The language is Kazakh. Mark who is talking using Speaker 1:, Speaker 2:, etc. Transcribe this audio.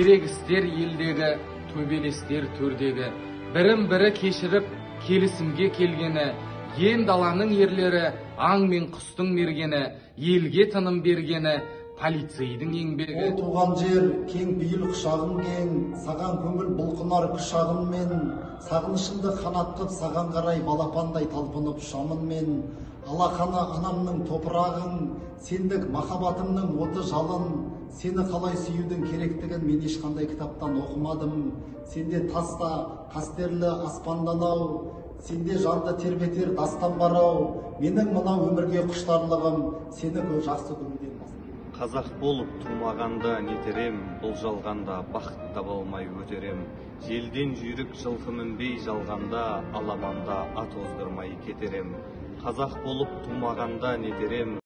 Speaker 1: ерегістер елдегі, төбелестер төрдегі, бірін-бірі кешіріп, келісімге келгені, ен даланың ерлері, аң мен құстың мергені, елге тыным бергені, полицейдің еңбегі.
Speaker 2: Ол туған жер, кең бейіл құшағым кең, саған көңіл бұлқынар құшағым мен, сағынышымды қанат қып саған қарай балапандай талпынып ұшамын мен. Алақаны анамның топырағың, сендік махаббатымның оты жалын, сені қалай сүюдің керектігін мен ешқандай кітаптан оқымадым. Сенде таста қастерлі аспандан ау, сенде жанды тербетер дастан бар ау, менің мына өмірге құштарлығым сені жақсы көруден басталды.
Speaker 3: Қазақ болып тумағанда нетерем, бұл жалғанда бақыт таба алмай өтерем. Желден жүйрік жылқы мінбей жалғанда, аламанда ат оздырмай кетерем. Қазақ болып тумағанда нетерем.